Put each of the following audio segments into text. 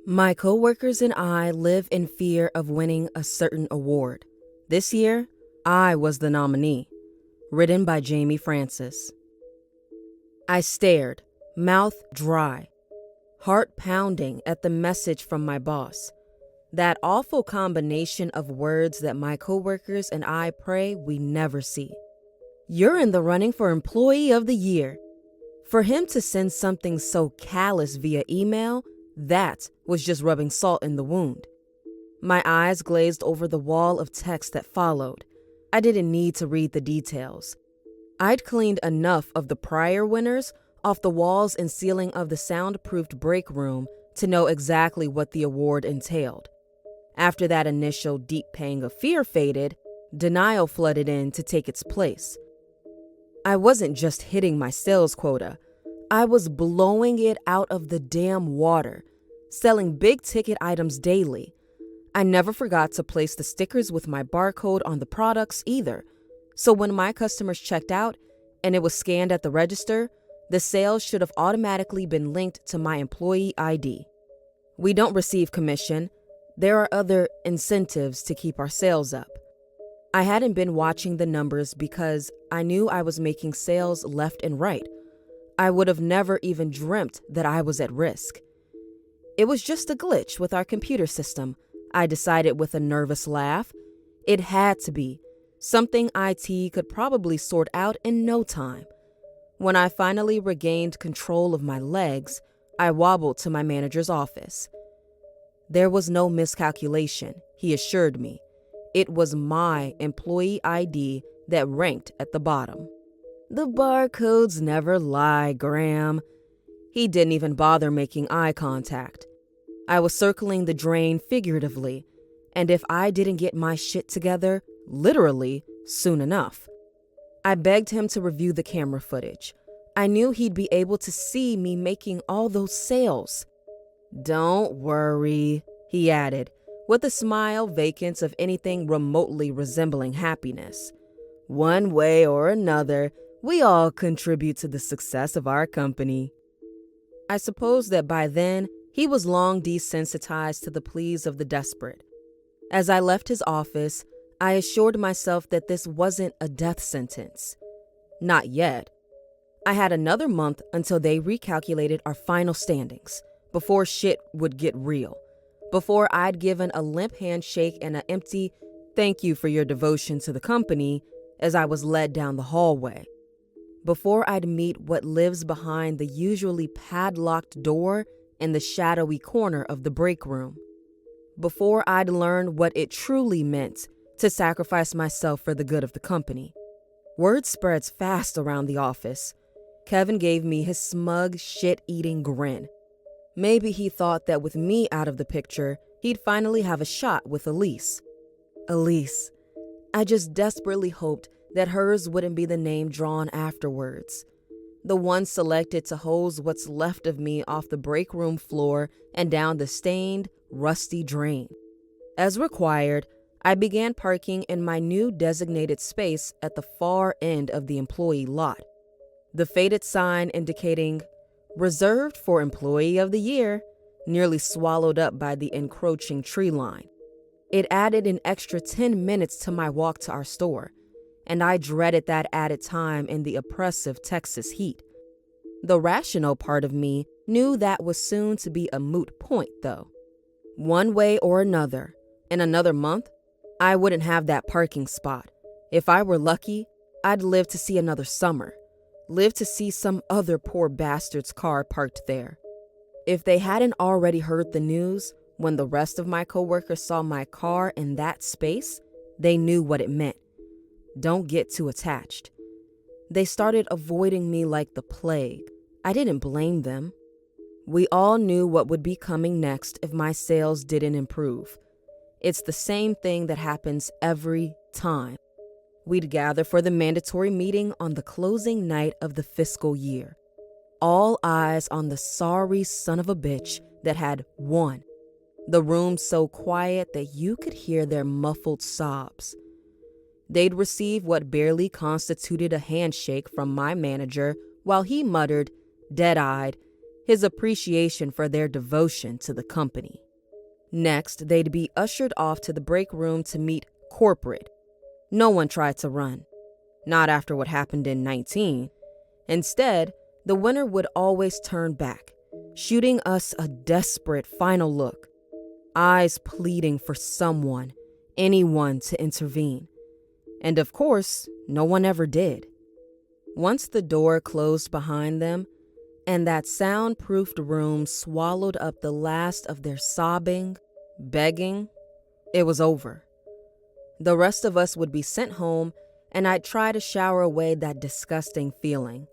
My coworkers and I live in fear of winning a certain award. This year, I was the nominee. Written by Jamie Francis. I stared, mouth dry, heart pounding at the message from my boss. That awful combination of words that my coworkers and I pray we never see. You're in the running for Employee of the Year. For him to send something so callous via email, that was just rubbing salt in the wound. My eyes glazed over the wall of text that followed. I didn't need to read the details. I'd cleaned enough of the prior winners off the walls and ceiling of the soundproofed break room to know exactly what the award entailed. After that initial deep pang of fear faded, denial flooded in to take its place. I wasn't just hitting my sales quota. I was blowing it out of the damn water, selling big-ticket items daily. I never forgot to place the stickers with my barcode on the products either, so when my customers checked out and it was scanned at the register, the sales should have automatically been linked to my employee ID. We don't receive commission. There are other incentives to keep our sales up. I hadn't been watching the numbers because I knew I was making sales left and right. I would have never even dreamt that I was at risk. It was just a glitch with our computer system, I decided with a nervous laugh. It had to be. Something IT could probably sort out in no time. When I finally regained control of my legs, I wobbled to my manager's office. There was no miscalculation, he assured me. It was my employee ID that ranked at the bottom. The barcodes never lie, Graham. He didn't even bother making eye contact. I was circling the drain figuratively, and if I didn't get my shit together, literally, soon enough. I begged him to review the camera footage. I knew he'd be able to see me making all those sales. Don't worry, he added, with a smile vacant of anything remotely resembling happiness. One way or another, we all contribute to the success of our company. I suppose that by then, he was long desensitized to the pleas of the desperate. As I left his office, I assured myself that this wasn't a death sentence. Not yet. I had another month until they recalculated our final standings, before shit would get real, before I'd given a limp handshake and an empty "thank you for your devotion to the company" as I was led down the hallway, before I'd meet what lives behind the usually padlocked door in the shadowy corner of the break room, before I'd learn what it truly meant to sacrifice myself for the good of the company. Word spreads fast around the office. Kevin gave me his smug, shit-eating grin. Maybe he thought that with me out of the picture, he'd finally have a shot with Elise. Elise. I just desperately hoped that hers wouldn't be the name drawn afterwards. The one selected to hose what's left of me off the break room floor and down the stained, rusty drain. As required, I began parking in my new designated space at the far end of the employee lot. The faded sign indicating "Reserved for Employee of the Year" nearly swallowed up by the encroaching tree line. It added an extra 10 minutes to my walk to our store, and I dreaded that added time in the oppressive Texas heat. The rational part of me knew that was soon to be a moot point, though. One way or another, in another month, I wouldn't have that parking spot. If I were lucky, I'd live to see another summer, live to see some other poor bastard's car parked there. If they hadn't already heard the news, when the rest of my coworkers saw my car in that space, they knew what it meant. Don't get too attached. They started avoiding me like the plague. I didn't blame them. We all knew what would be coming next if my sales didn't improve. It's the same thing that happens every time. We'd gather for the mandatory meeting on the closing night of the fiscal year. All eyes on the sorry son of a bitch that had won. The room so quiet that you could hear their muffled sobs. They'd receive what barely constituted a handshake from my manager while he muttered, dead-eyed, his appreciation for their devotion to the company. Next, they'd be ushered off to the break room to meet corporate. No one tried to run. Not after what happened in 19. Instead, the winner would always turn back, shooting us a desperate final look, eyes pleading for someone, anyone to intervene. And of course, no one ever did. Once the door closed behind them, and that soundproofed room swallowed up the last of their sobbing, begging, it was over. The rest of us would be sent home, and I'd try to shower away that disgusting feeling,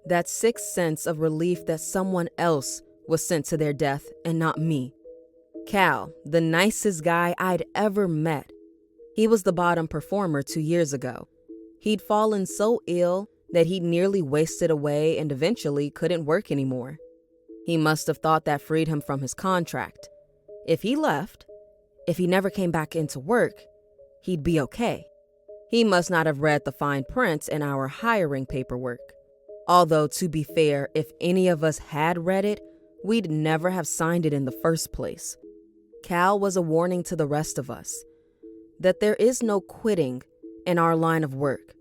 that sixth sense of relief that someone else was sent to their death and not me. Cal, the nicest guy I'd ever met. He was the bottom performer 2 years ago. He'd fallen so ill that he'd nearly wasted away and eventually couldn't work anymore. He must have thought that freed him from his contract. If he left, if he never came back into work, he'd be okay. He must not have read the fine print in our hiring paperwork. Although, to be fair, if any of us had read it, we'd never have signed it in the first place. Cal was a warning to the rest of us that there is no quitting in our line of work.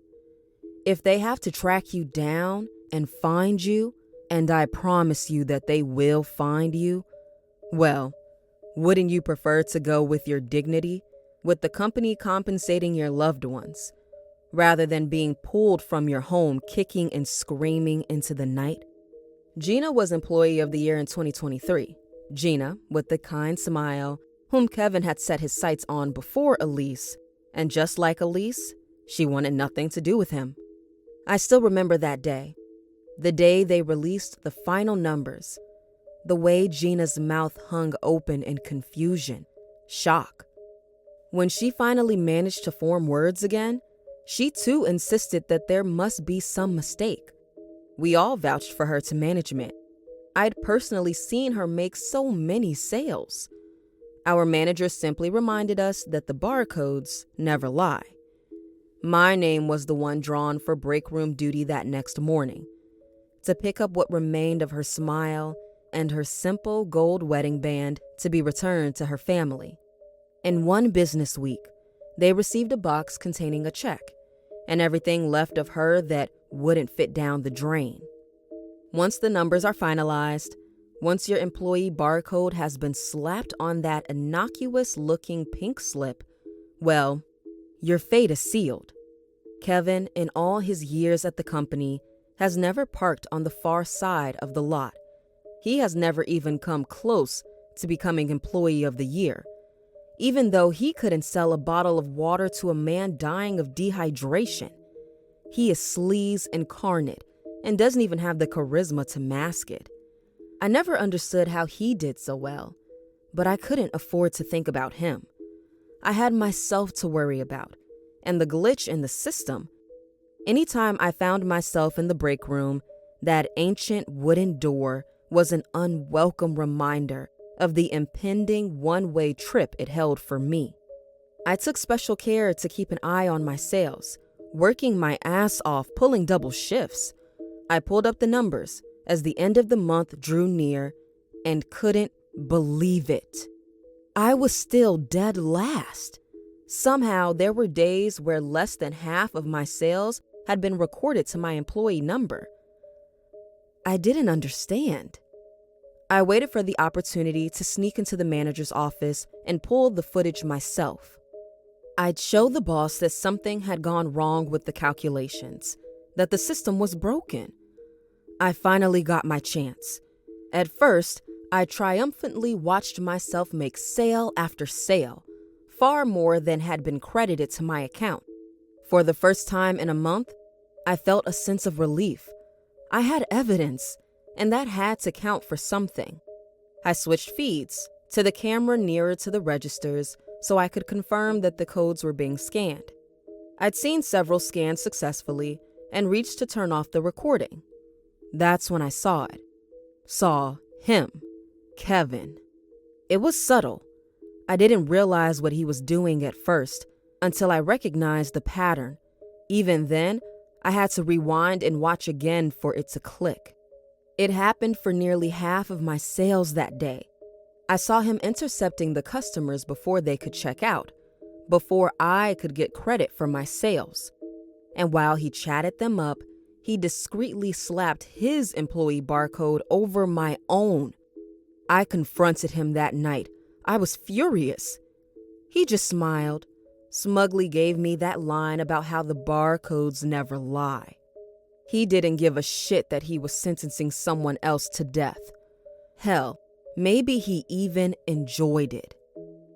If they have to track you down and find you, and I promise you that they will find you, well, wouldn't you prefer to go with your dignity, with the company compensating your loved ones, rather than being pulled from your home kicking and screaming into the night? Gina was Employee of the Year in 2023. Gina, with the kind smile, whom Kevin had set his sights on before Elise, and just like Elise, she wanted nothing to do with him. I still remember that day, the day they released the final numbers, the way Gina's mouth hung open in confusion, shock. When she finally managed to form words again, she too insisted that there must be some mistake. We all vouched for her to management. I'd personally seen her make so many sales. Our manager simply reminded us that the barcodes never lie. My name was the one drawn for break room duty that next morning, to pick up what remained of her smile and her simple gold wedding band to be returned to her family. In one business week, they received a box containing a check and everything left of her that wouldn't fit down the drain. Once the numbers are finalized, once your employee barcode has been slapped on that innocuous-looking pink slip, well, your fate is sealed. Kevin, in all his years at the company, has never parked on the far side of the lot. He has never even come close to becoming Employee of the Year, even though he couldn't sell a bottle of water to a man dying of dehydration. He is sleaze incarnate and doesn't even have the charisma to mask it. I never understood how he did so well, but I couldn't afford to think about him. I had myself to worry about, and the glitch in the system. Anytime I found myself in the break room, that ancient wooden door was an unwelcome reminder of the impending one-way trip it held for me. I took special care to keep an eye on my sales, working my ass off, pulling double shifts. I pulled up the numbers as the end of the month drew near and couldn't believe it. I was still dead last. Somehow there were days where less than half of my sales had been recorded to my employee number. I didn't understand. I waited for the opportunity to sneak into the manager's office and pull the footage myself. I'd show the boss that something had gone wrong with the calculations, that the system was broken. I finally got my chance. At first, I triumphantly watched myself make sale after sale, far more than had been credited to my account. For the first time in a month, I felt a sense of relief. I had evidence, and that had to count for something. I switched feeds to the camera nearer to the registers so I could confirm that the codes were being scanned. I'd seen several scans successfully and reached to turn off the recording. That's when I saw it. Saw him, Kevin. It was subtle. I didn't realize what he was doing at first until I recognized the pattern. Even then, I had to rewind and watch again for it to click. It happened for nearly half of my sales that day. I saw him intercepting the customers before they could check out, before I could get credit for my sales. And while he chatted them up, he discreetly slapped his employee barcode over my own. I confronted him that night. I was furious. He just smiled, smugly gave me that line about how the barcodes never lie. He didn't give a shit that he was sentencing someone else to death. Hell, maybe he even enjoyed it.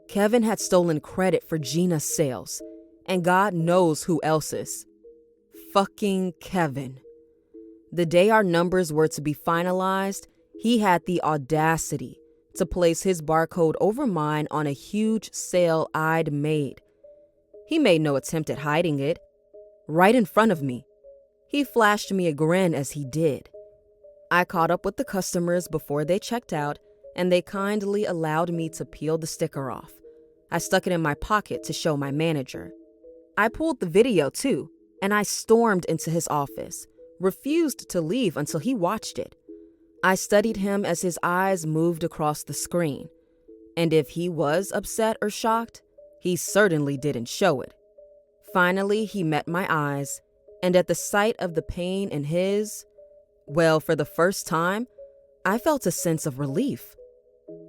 Kevin had stolen credit for Gina's sales, and God knows who else's. Fucking Kevin. The day our numbers were to be finalized, he had the audacity to place his barcode over mine on a huge sale I'd made. He made no attempt at hiding it. Right in front of me. He flashed me a grin as he did. I caught up with the customers before they checked out, and they kindly allowed me to peel the sticker off. I stuck it in my pocket to show my manager. I pulled the video too, and I stormed into his office, refused to leave until he watched it. I studied him as his eyes moved across the screen, and if he was upset or shocked, he certainly didn't show it. Finally, he met my eyes, and at the sight of the pain in his, well, for the first time, I felt a sense of relief.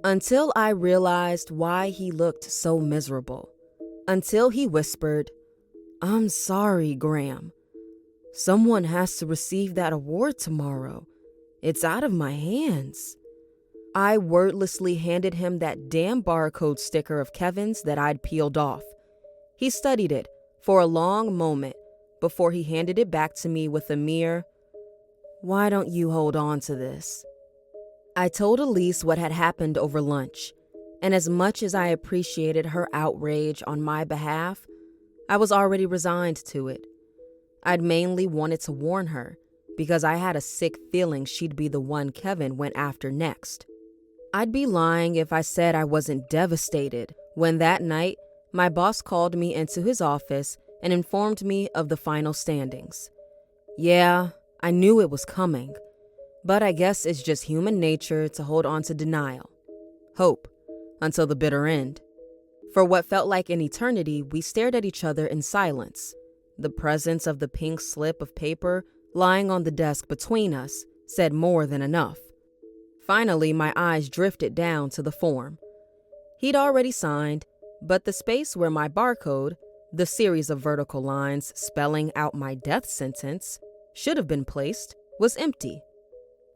Until I realized why he looked so miserable. Until he whispered, "I'm sorry, Graham. Someone has to receive that award tomorrow. It's out of my hands." I wordlessly handed him that damn barcode sticker of Kevin's that I'd peeled off. He studied it for a long moment before he handed it back to me with a mere, "Why don't you hold on to this?" I told Elise what had happened over lunch, and as much as I appreciated her outrage on my behalf, I was already resigned to it. I'd mainly wanted to warn her because I had a sick feeling she'd be the one Kevin went after next. I'd be lying if I said I wasn't devastated when that night my boss called me into his office and informed me of the final standings. Yeah, I knew it was coming, but I guess it's just human nature to hold on to denial. Hope, until the bitter end. For what felt like an eternity, we stared at each other in silence. The presence of the pink slip of paper lying on the desk between us said more than enough. Finally, my eyes drifted down to the form. He'd already signed, but the space where my barcode, the series of vertical lines spelling out my death sentence, should have been placed, was empty.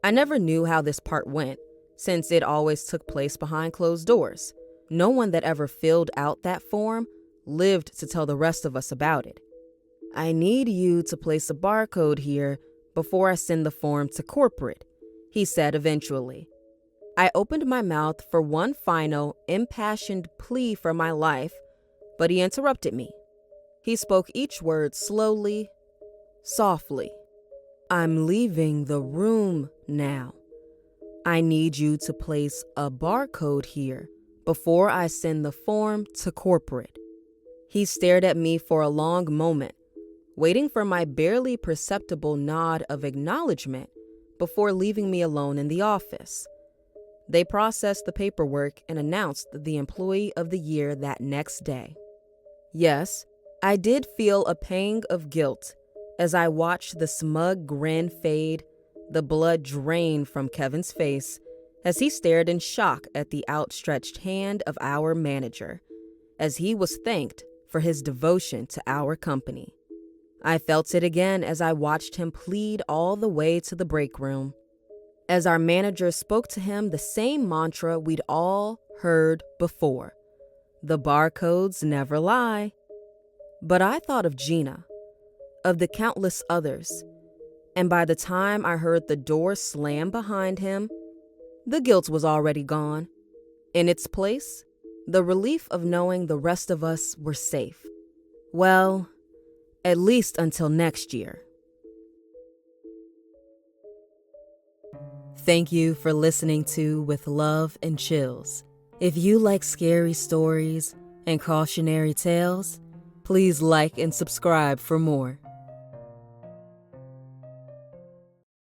I never knew how this part went, since it always took place behind closed doors. No one that ever filled out that form lived to tell the rest of us about it. "I need you to place a barcode here before I send the form to corporate," he said eventually. I opened my mouth for one final, impassioned plea for my life, but he interrupted me. He spoke each word slowly, softly. "I'm leaving the room now. I need you to place a barcode here before I send the form to corporate." He stared at me for a long moment, waiting for my barely perceptible nod of acknowledgement before leaving me alone in the office. They processed the paperwork and announced the Employee of the Year that next day. Yes, I did feel a pang of guilt as I watched the smug grin fade, the blood drain from Kevin's face as he stared in shock at the outstretched hand of our manager, as he was thanked for his devotion to our company. I felt it again as I watched him plead all the way to the break room, as our manager spoke to him the same mantra we'd all heard before. The barcodes never lie. But I thought of Gina, of the countless others, and by the time I heard the door slam behind him, the guilt was already gone. In its place, the relief of knowing the rest of us were safe. Well, at least until next year. Thank you for listening to With Love and Chills. If you like scary stories and cautionary tales, please like and subscribe for more.